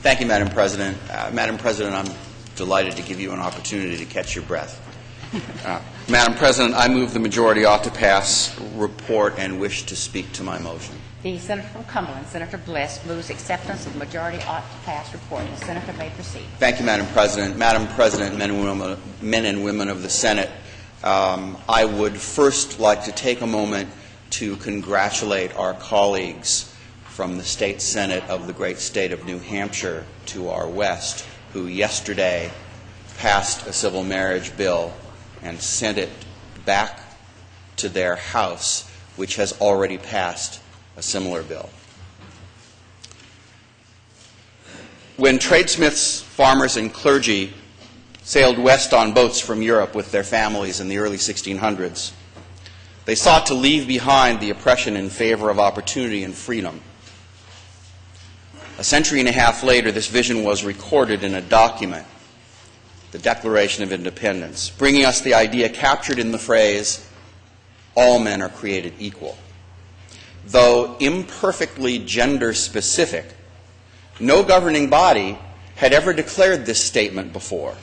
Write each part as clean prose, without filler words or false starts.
Thank you, Madam President. Madam President, I'm delighted to give you an opportunity to catch your breath. Madam President, I move the majority ought to pass report and wish to speak to my motion. The Senator from Cumberland, Senator Bliss, moves acceptance of the majority ought to pass report. The Senator may proceed. Thank you, Madam President. Madam President, men and women of the Senate, I would first like to take a moment to congratulate our colleagues from the State Senate of the great state of New Hampshire to our west, who yesterday passed a civil marriage bill and sent it back to their House, which has already passed a similar bill. When tradesmiths, farmers, and clergy sailed west on boats from Europe with their families in the early 1600s, they sought to leave behind the oppression in favor of opportunity and freedom. A century and a half later, this vision was recorded in a document, the Declaration of Independence, bringing us the idea captured in the phrase, "All men are created equal." Though imperfectly gender-specific, no governing body had ever declared this statement before.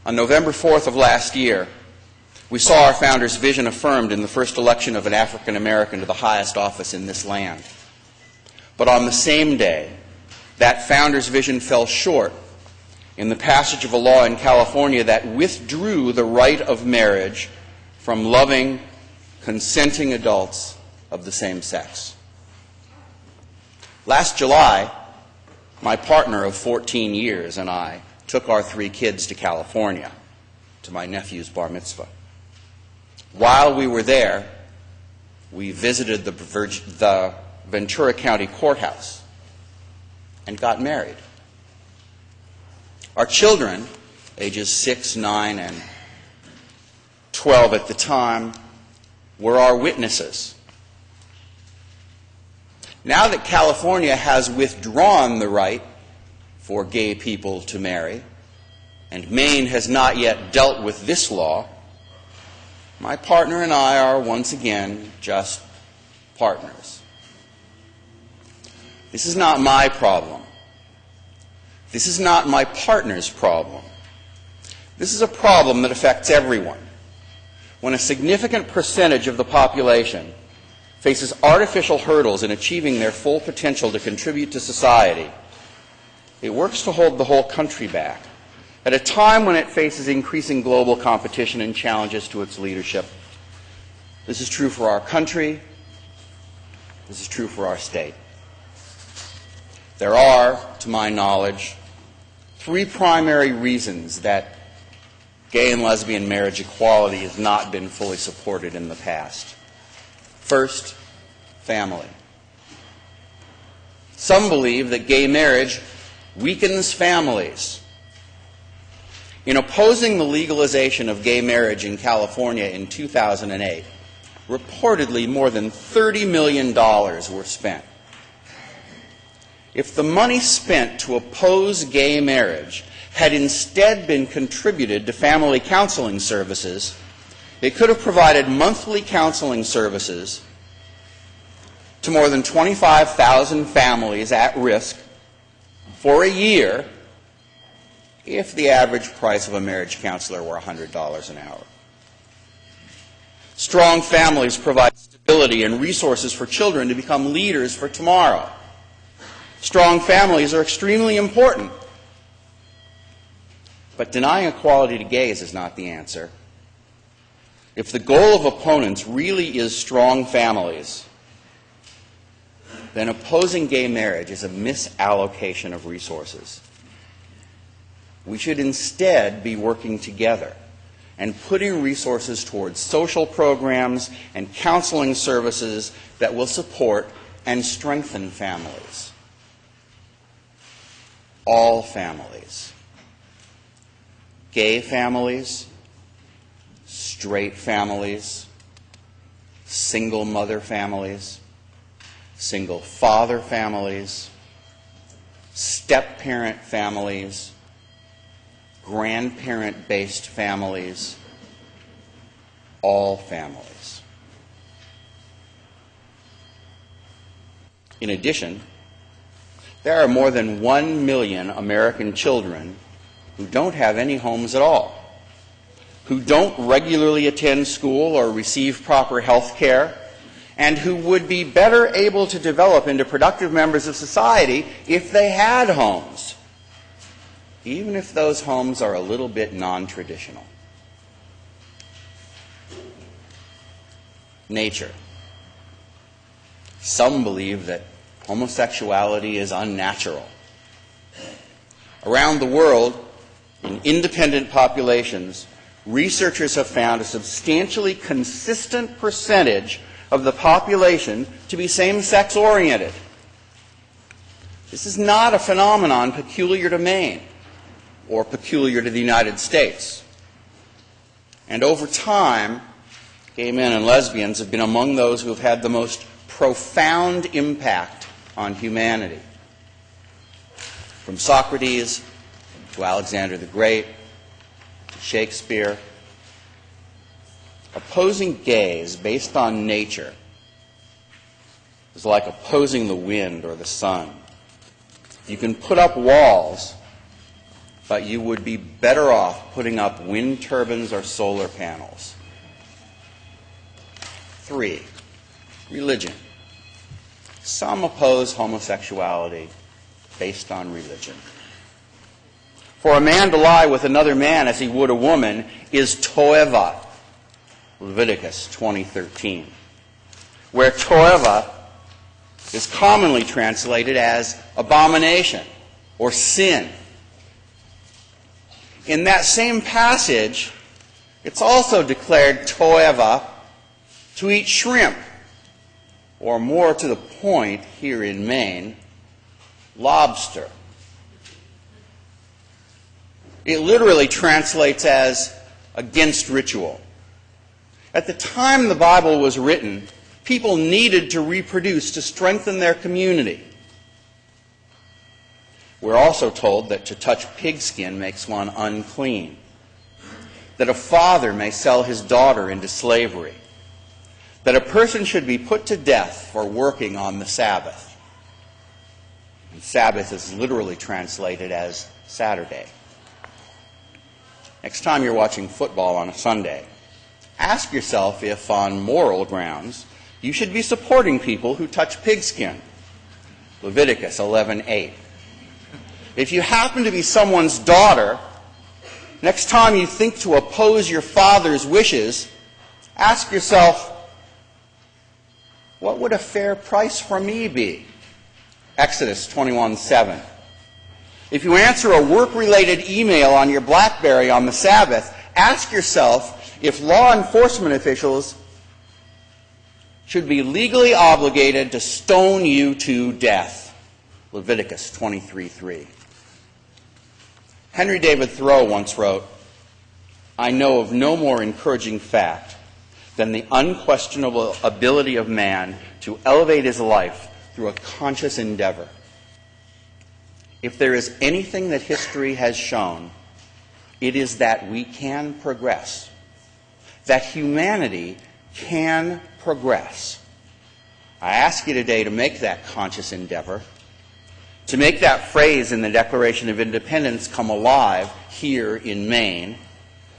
On November 4th of last year, we saw our founders' vision affirmed in the first election of an African American to the highest office in this land. But on the same day, that founders' vision fell short in the passage of a law in California that withdrew the right of marriage from loving, consenting adults of the same sex. Last July, my partner of 14 years and I took our 3 kids to California, to my nephew's bar mitzvah. While we were there, we visited the Ventura County Courthouse and got married. Our children, ages 6, 9, and 12 at the time, were our witnesses. Now that California has withdrawn the right for gay people to marry, and Maine has not yet dealt with this law, my partner and I are once again just partners. This is not my problem. This is not my partner's problem. This is a problem that affects everyone. When a significant percentage of the population faces artificial hurdles in achieving their full potential to contribute to society, it works to hold the whole country back at a time when it faces increasing global competition and challenges to its leadership. This is true for our country. This is true for our state. There are, to my knowledge, 3 primary reasons that gay and lesbian marriage equality has not been fully supported in the past. First, family. Some believe that gay marriage weakens families. In opposing the legalization of gay marriage in California in 2008, reportedly more than $30 million were spent. If the money spent to oppose gay marriage had instead been contributed to family counseling services, it could have provided monthly counseling services to more than 25,000 families at risk for a year if the average price of a marriage counselor were $100 an hour. Strong families provide stability and resources for children to become leaders for tomorrow. Strong families are extremely important. But denying equality to gays is not the answer. If the goal of opponents really is strong families, then opposing gay marriage is a misallocation of resources. We should instead be working together and putting resources towards social programs and counseling services that will support and strengthen families. All families. Gay families, straight families, single mother families, single father families, step-parent families, grandparent-based families, all families. In addition, there are more than 1 million American children who don't have any homes at all, who don't regularly attend school or receive proper health care, and who would be better able to develop into productive members of society if they had homes, even if those homes are a little bit non-traditional. Nature. Some believe that homosexuality is unnatural. Around the world, in independent populations, researchers have found a substantially consistent percentage of the population to be same-sex oriented. This is not a phenomenon peculiar to Maine or peculiar to the United States. And over time, gay men and lesbians have been among those who have had the most profound impact on humanity. From Socrates to Alexander the Great to Shakespeare, opposing gays based on nature is like opposing the wind or the sun. You can put up walls, but you would be better off putting up wind turbines or solar panels. 3, religion. Some oppose homosexuality based on religion. For a man to lie with another man as he would a woman is toeva, Leviticus 20:13, where toeva is commonly translated as abomination or sin. In that same passage, it's also declared toeva to eat shrimp, or more to the point here in Maine, lobster. It literally translates as against ritual. At the time the Bible was written, people needed to reproduce to strengthen their community. We're also told that to touch pigskin makes one unclean, that a father may sell his daughter into slavery, that a person should be put to death for working on the Sabbath. And Sabbath is literally translated as Saturday. Next time you're watching football on a Sunday, ask yourself if, on moral grounds, you should be supporting people who touch pigskin. Leviticus 11:8. If you happen to be someone's daughter, next time you think to oppose your father's wishes, ask yourself, what would a fair price for me be? Exodus 21:7. If you answer a work-related email on your BlackBerry on the Sabbath, ask yourself if law enforcement officials should be legally obligated to stone you to death. Leviticus 23:3. Henry David Thoreau once wrote, "I know of no more encouraging fact than the unquestionable ability of man to elevate his life through a conscious endeavor. If there is anything that history has shown, it is that we can progress, that humanity can progress." I ask you today to make that conscious endeavor, to make that phrase in the Declaration of Independence come alive here in Maine,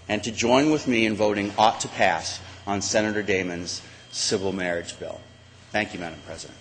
and to join with me in voting ought to pass on Senator Damon's civil marriage bill. Thank you, Madam President.